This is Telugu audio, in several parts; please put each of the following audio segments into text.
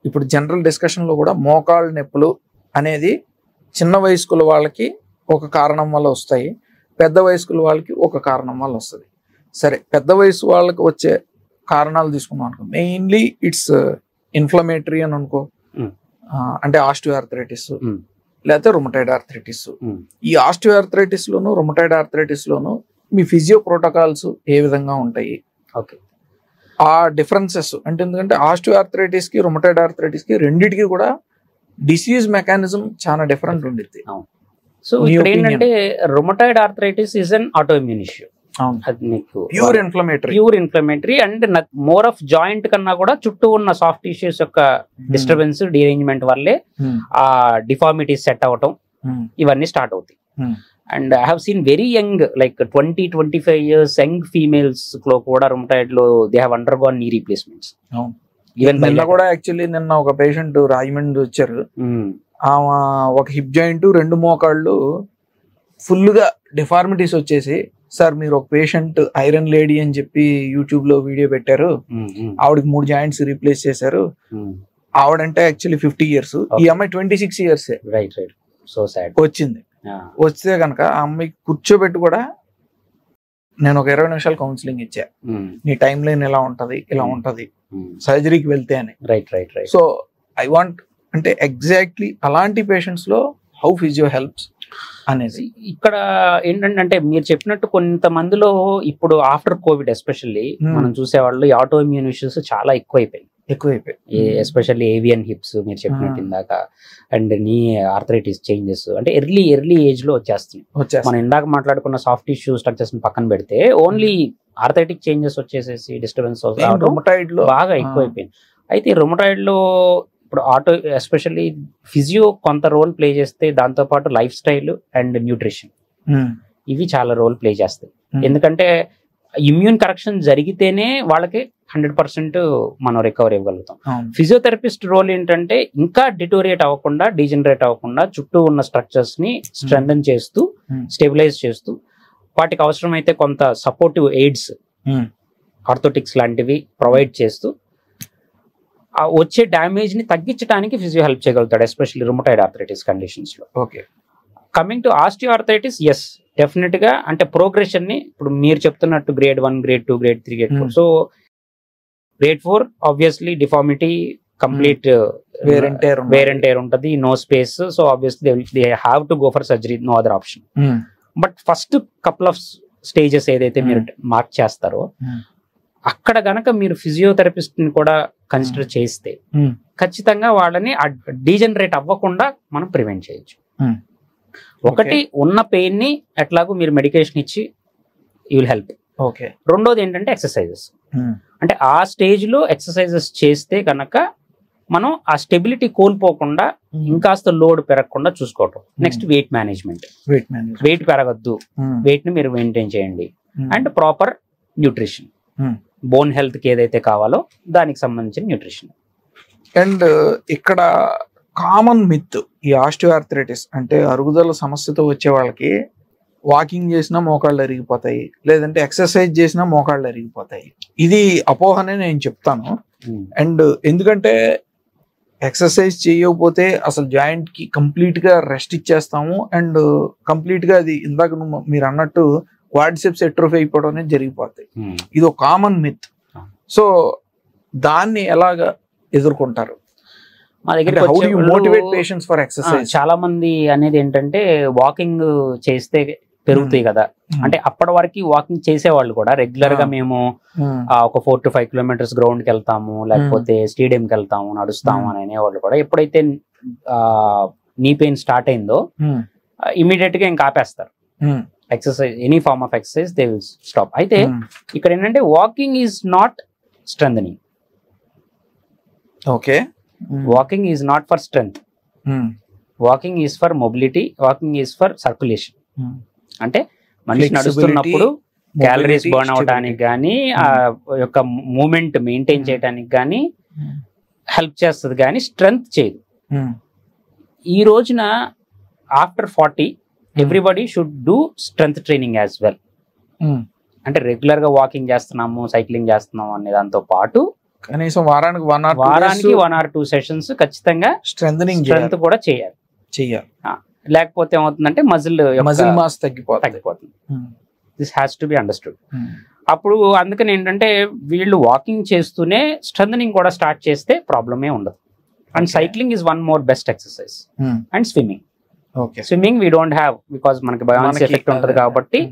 ఇప్పుడు జనరల్ డిస్కషన్లో కూడా మోకాళ్ళ నొప్పులు అనేది చిన్న వయస్కుల వాళ్ళకి ఒక కారణం వల్ల వస్తాయి, పెద్ద వయస్కుల వాళ్ళకి ఒక కారణం వల్ల వస్తుంది. సరే, పెద్ద వయసు వాళ్ళకి వచ్చే కారణాలు తీసుకున్నాం అనుకో, మెయిన్లీ ఇట్స్ ఇన్ఫ్లమేటరీ అని అనుకో, అంటే ఆస్టియోఆర్థరైటిస్ లేకపోతే రుమటైడ్ ఆర్థరైటిస్. ఈ ఆస్టియోఆర్థరైటిస్ లోను రుమటైడ్ ఆర్థరైటిస్ లోను మీ ఫిజియో ప్రోటోకాల్స్ ఏ విధంగా ఉంటాయి, ఓకే, ఆ డిఫరెన్సెస్ అంటే ఎందుకంటే ఆస్టియోఆర్థరైటిస్ కి రుమటైడ్ ఆర్థరైటిస్ కి రెండింటికి కూడా డిసీజ్ మెకానిజం చాలా డిఫరెంట్ ఉండిద్ది. సో ఇక్కడ ఏంటంటే rheumatoid arthritis is an autoimmune issue. అది మీకు pure inflammatory and more of joint కన్నా కూడా చుట్టూ ఉన్న సాఫ్ట్ టిష్యూస్ యొక్క డిస్టర్బెన్స్ డిరేంజ్మెంట్ వల్లే ఆ డిఫార్మిటీస్ సెట్ అవటం ఇవన్నీ స్టార్ట్ అవుతాయి. And I have seen very young like 20-25 years young females లో కూడా రుమటైడ్ లో దే హావ్ అండర్గాన్ నీ రీప్లేస్మెంట్స్. ఈవెన్ నిన్న కూడా యాక్చువల్లీ నిన్న ఒక పేషెంట్ రాజమండ్రి వచ్చారు, ఆమె ఒక హిప్ జాయింట్ 2 మోకాళ్ళు ఫుల్ గా డిఫార్మిటీస్ వచ్చేసి, సార్ మీరు ఒక పేషెంట్ ఐరన్ లేడీ అని చెప్పి యూట్యూబ్ లో వీడియో పెట్టారు, ఆవిడకి 3 జాయింట్స్ రీప్లేస్ చేశారు. ఆవిడంటే యాక్చువల్లీ 50 years, ఈ అమ్మాయి 26 years సో సాడ్ వచ్చింది. వస్తే కనుక ఆ అమ్మాయికి కూర్చోబెట్టి కూడా నేను ఒక 20 నిమిషాలు కౌన్సిలింగ్ ఇచ్చా, నీ టైం లైన్ ఎలా ఉంటది, ఇలా ఉంటది సర్జరీకి వెళ్తే అని. సో ఐ వాంట్ అంటే ఎగ్జాక్ట్లీ అలాంటి పేషెంట్స్ లో హౌ ఫిజియో హెల్ప్స్ అనేది. ఇక్కడ ఏంటంటే మీరు చెప్పినట్టు కొంతమందిలో ఇప్పుడు ఆఫ్టర్ కోవిడ్ ఎస్పెషల్లీ మనం చూసేవాళ్ళు ఈ ఆటో ఇమ్యూన్ ఇష్యూస్ చాలా ఎక్కువైపోయాయి. ఎస్పెషల్లీ ఏవియన్ హిప్స్ మీరు చెప్పినట్టు ఇందాక, అండ్ నీ ఆర్థరైటిస్ చేంజెస్ అంటే ఎర్లీ ఏజ్ లో వచ్చేస్తుంది. మనం ఇందాక మాట్లాడుకున్న సాఫ్ట్ టిష్యూ స్ట్రక్చర్స్ పక్కన పెడితే ఓన్లీ ఆర్థరైటిక్ చేంజెస్ వచ్చేసేసి డిస్టర్బెన్స్ బాగా ఎక్కువైపోయింది. అయితే రుమటాయిడ్ లో ఇప్పుడు ఆటో ఎస్పెషల్లీ ఫిజియో కొంత రోల్ ప్లే చేస్తే, దాంతో పాటు లైఫ్ స్టైల్ అండ్ న్యూట్రిషన్ ఇవి చాలా రోల్ ప్లే చేస్తాయి. ఎందుకంటే ఇమ్యూన్ కరెక్షన్ జరిగితేనే వాళ్ళకి 100% మనం రికవర్ ఇవ్వగలుగుతాం. ఫిజియోథెరపిస్ట్ రోల్ ఏంటంటే ఇంకా డిటోరియేట్ అవ్వకుండా, డీజనరేట్ అవ్వకుండా చుట్టూ ఉన్న స్ట్రక్చర్స్ ని స్ట్రెంథన్ చేస్తూ, స్టెబిలైజ్ చేస్తూ, వాటికి అవసరమైతే కొంత సపోర్టివ్ ఎయిడ్స్, ఆర్థోటిక్స్ లాంటివి ప్రొవైడ్ చేస్తూ వచ్చే డ్యామేజ్ ని తగ్గించడానికి ఫిజియో హెల్ప్ చేయగలుగుతాడు, ఎస్పెషల్లీ రుమటాయిడ్ ఆర్థరైటిస్ కండిషన్స్ లో. Okay, coming to osteoarthritis, yes definite గా అంటే ప్రోగ్రెషన్ ని ఇప్పుడు మీరు చెప్తున్నట్టు grade 1, grade 2, grade 3, grade 4. So grade 4 obviously deformity, complete wear and tear ఉంటుంది, no space. So obviously they have to go for surgery, no other option. But first couple of stages ఏదైతే మీరు మార్క్ చేస్తారో అక్కడ గనక మీరు ఫిజియోథెరపిస్ట్ ని కూడా కన్సిడర్ చేస్తే ఖచ్చితంగా వాళ్ళని డీజనరేట్ అవ్వకుండా మనం ప్రివెంట్ చేయొచ్చు. ఒకటి, ఉన్న పెయిన్ ని ఎట్లాగో మీరు మెడికేషన్ ఇచ్చి యూ విల్ హెల్ప్. రెండోది ఏంటంటే ఎక్సర్సైజెస్. అంటే ఆ స్టేజ్ లో ఎక్సర్సైజెస్ చేస్తే కనుక మనం ఆ స్టెబిలిటీ కోల్పోకుండా ఇంకాస్త లోడ్ పెరగకుండా చూసుకోవటం. నెక్స్ట్ వెయిట్ మేనేజ్మెంట్, వెయిట్ పెరగద్దు, వెయిట్ ని మీరు మెయింటైన్ చేయండి. And proper nutrition, bone health కి ఏదైతే కావాలో దానికి సంబంధించిన న్యూట్రిషన్. అండ్ ఇక్కడ కామన్ మిత్ ఈ ఆస్టియోఆర్థరైటిస్ అంటే అరుగుదల సమస్యతో వచ్చే వాళ్ళకి వాకింగ్ చేసినా మోకాళ్ళు అరిగిపోతాయి, లేదంటే ఎక్సర్సైజ్ చేసినా మోకాళ్ళు అరిగిపోతాయి. ఇది అపోహనే నేను చెప్తాను. అండ్ ఎందుకంటే ఎక్సర్సైజ్ చేయకపోతే అసలు జాయింట్ కి కంప్లీట్ గా రెస్ట్ ఇచ్చేస్తాము, అండ్ కంప్లీట్ గా అది ఇందాక మీరు అన్నట్టు క్వాడ్రిసెప్స్ ఎట్రోఫీ అయిపోవడం అనేది జరిగిపోతాయి. ఇది ఒక కామన్ మిత్. సో దాన్ని ఎలాగా ఎదుర్కొంటారు? మా దగ్గర చాలా మంది అనేది ఏంటంటే వాకింగ్ చేస్తే పెరుగుతాయి కదా, అంటే అప్పటి వరకు వాకింగ్ చేసేవాళ్ళు కూడా రెగ్యులర్ గా మేము ఒక 4 to 5 kilometers గ్రౌండ్ కి వెళ్తాము, లేకపోతే స్టేడియం కి వెళ్తాము, నడుస్తాము అని అనేవాళ్ళు కూడా. ఎప్పుడైతే నీ పెయిన్ స్టార్ట్ అయిందో ఇమీడియట్ గా ఇంకా ఆపేస్తారు exercise, any form of exercise they will stop. అయితే ఇక్కడ ఏంటంటే walking is not strengthening. Okay, walking is not for strength, walking is for mobility, walking is for circulation. అంటే మనిషి నడుస్తున్నప్పుడు క్యాలరీస్ బర్న్ అవడానికి కానీ, ఆ యొక్క మూమెంట్ మెయింటైన్ చేయడానికి కానీ హెల్ప్ చేస్తుంది, కానీ స్ట్రెంగ్త్ చేయదు. ఈ రోజున after 40 everybody should do strength training as well. అంటే రెగ్యులర్ గా వాకింగ్ చేస్తున్నాము, సైక్లింగ్ చేస్తున్నాము అనే దాంతో పాటు కనీసం వారానికి 1 or 2 సెషన్స్ ఖచ్చితంగా స్ట్రెంగ్ కూడా చేయాలి. లేకపోతే ఏమవుతుందంటే మజిల్ మాస్ తగ్గిపోతుంది. This has to be understood. అప్పుడు అందుకని ఏంటంటే వీళ్ళు వాకింగ్ చేస్తూనే స్ట్రెంథనింగ్ కూడా స్టార్ట్ చేస్తే ప్రాబ్లమే ఉండదు. And cycling is one more best exercise. And swimming we don't have, because మనకి బయాన్సీ ఎఫెక్ట్ ఉంటుంది కాబట్టి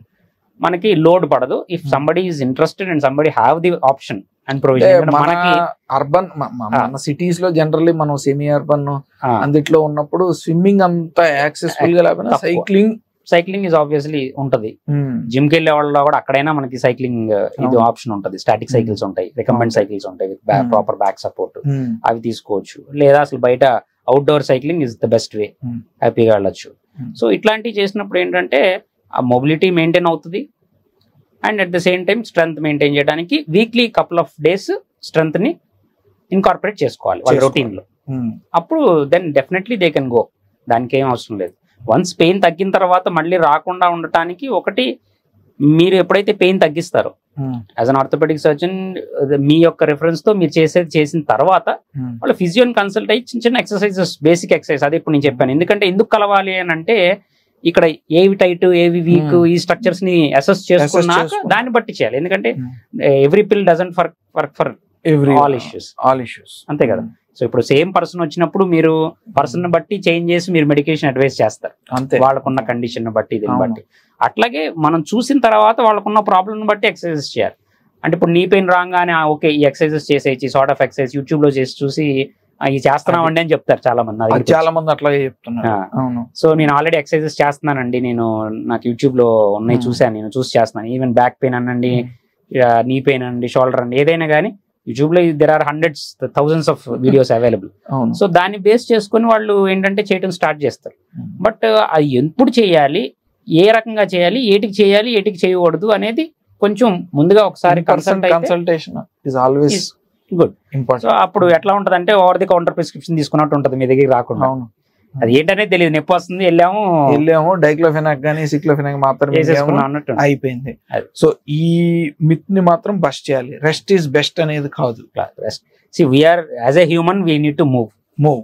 మనకి లోడ్ పడదు. If somebody is interested and somebody have the option and provision. మనకి అర్బన్ మన సిటీస్ లో జనరల్లీ మనం సెమీ అర్బన్ అందుట్లో ఉన్నప్పుడు స్విమ్మింగ్ అంత యాక్సెస్ఫుల్ గా లేకపోయినా సైక్లింగ్ ఇస్ ఆబ్వియస్లీ ఉంటది. జిమ్ కి వెళ్ళే వాళ్ళలో కూడా అక్కడైనా మనకి సైక్లింగ్ ఇది ఆప్షన్ ఉంటది. స్టాటిక్ సైకిల్స్ ఉంటాయి, రికంబెంట్ సైకిల్స్ ఉంటాయి విత్ ప్రాపర్ బ్యాక్ సపోర్ట్, అవి తీసుకోవచ్చు. లేదా అసలు బయట outdoor cycling is the best way, హ్యాపీగా వెళ్ళొచ్చు. సో ఇట్లాంటివి చేసినప్పుడు ఏంటంటే ఆ మొబిలిటీ మెయింటైన్ అవుతుంది and at the same time strength maintain చేయడానికి weekly couple of days strength ని ఇన్కార్పొరేట్ చేసుకోవాలి వాళ్ళ రొటీన్ లో. అప్పుడు then definitely they can go, దానికి ఏం అవసరం లేదు. వన్స్ పెయిన్ తగ్గిన తర్వాత మళ్ళీ రాకుండా ఉండటానికి ఒకటి, మీరు ఎప్పుడైతే పెయిన్ తగ్గిస్తారో యాజ్ అన్ ఆర్థోపెడిక్ సర్జన్ మీ యొక్క రిఫరెన్స్ తో మీరు చేసిన తర్వాత వాళ్ళ ఫిజియోని కన్సల్ట్ అయ్యి చిన్న ఎక్సర్సైజెస్, బేసిక్ ఎక్సర్సైజ్ అదే ఇప్పుడు నేను చెప్పాను. ఎందుకంటే ఎందుకు కలవాలి అని అంటే ఇక్కడ ఏవి టైట్ ఏవి వీక్ ఈ స్ట్రక్చర్స్ ని అసెస్ చేసుకున్నాక దాన్ని బట్టి చేయాలి. ఎందుకంటే ఎవ్రీ పిల్ doesn't work for all issues, అంతే కదా. సో ఇప్పుడు సేమ్ పర్సన్ వచ్చినప్పుడు మీరు పర్సన్ బట్టి చేంజ్ చేసి మీరు మెడికేషన్ అడ్వైస్ చేస్తారు వాళ్ళకున్న కండిషన్ బట్టి, దీన్ని బట్టి. అట్లాగే మనం చూసిన తర్వాత వాళ్ళకున్న ప్రాబ్లమ్ బట్టి ఎక్సర్సైజెస్ చేయాలి. అంటే ఇప్పుడు నీ పెయిన్ రాగానే ఓకే ఈ ఎక్సర్సైజెస్ చేసేసి సార్ట్ ఆఫ్ ఎక్సర్సైజ్ యూట్యూబ్ లో చూసి ఇది చేస్తున్నామండి అని చెప్తారు చాలా మంది అట్లాగే చెప్తున్నారు. సో నేను ఆల్రెడీ ఎక్సర్సైజెస్ చేస్తున్నానండి, నాకు యూట్యూబ్ లో ఉన్నాయి చూసాను, నేను చూసి చేస్తున్నాను. ఈవెన్ బ్యాక్ పెయిన్ అనండి, నీ పెయిన్ అండి, షోల్డర్ అండి, ఏదైనా కానీ యూట్యూబ్ లో there are hundreds thousands of videos available. So దాన్ని బేస్ చేసుకుని వాళ్ళు ఏంటంటే చేయడం స్టార్ట్ చేస్తారు. బట్ అది ఎప్పుడు చేయాలి, ఏ రకంగా చేయాలి, ఏటికి చేయాలి, ఏటికి చేయకూడదు అనేది కొంచెం ముందుగా ఒకసారి consultation is always good. So అప్పుడు ఎట్లా ఉంటది అంటే ఓవర్ ది కౌంటర్ ప్రిస్క్రిప్షన్ తీసుకున్నట్టు ఉంటది మీ దగ్గర రాకుండా. అది ఏంటనేది తెలియదు, నొప్పి వస్తుంది వెళ్ళాము డైక్లోఫెనాక్ కానీ సిక్లోఫెనాక్ మాత్రమే అయిపోయింది. సో ఈ మిత్ ని మాత్రం బస్ట్ చేయాలి. రెస్ట్ ఈస్ బెస్ట్ అనేది కాదు. Rest, see we are as a human we need to move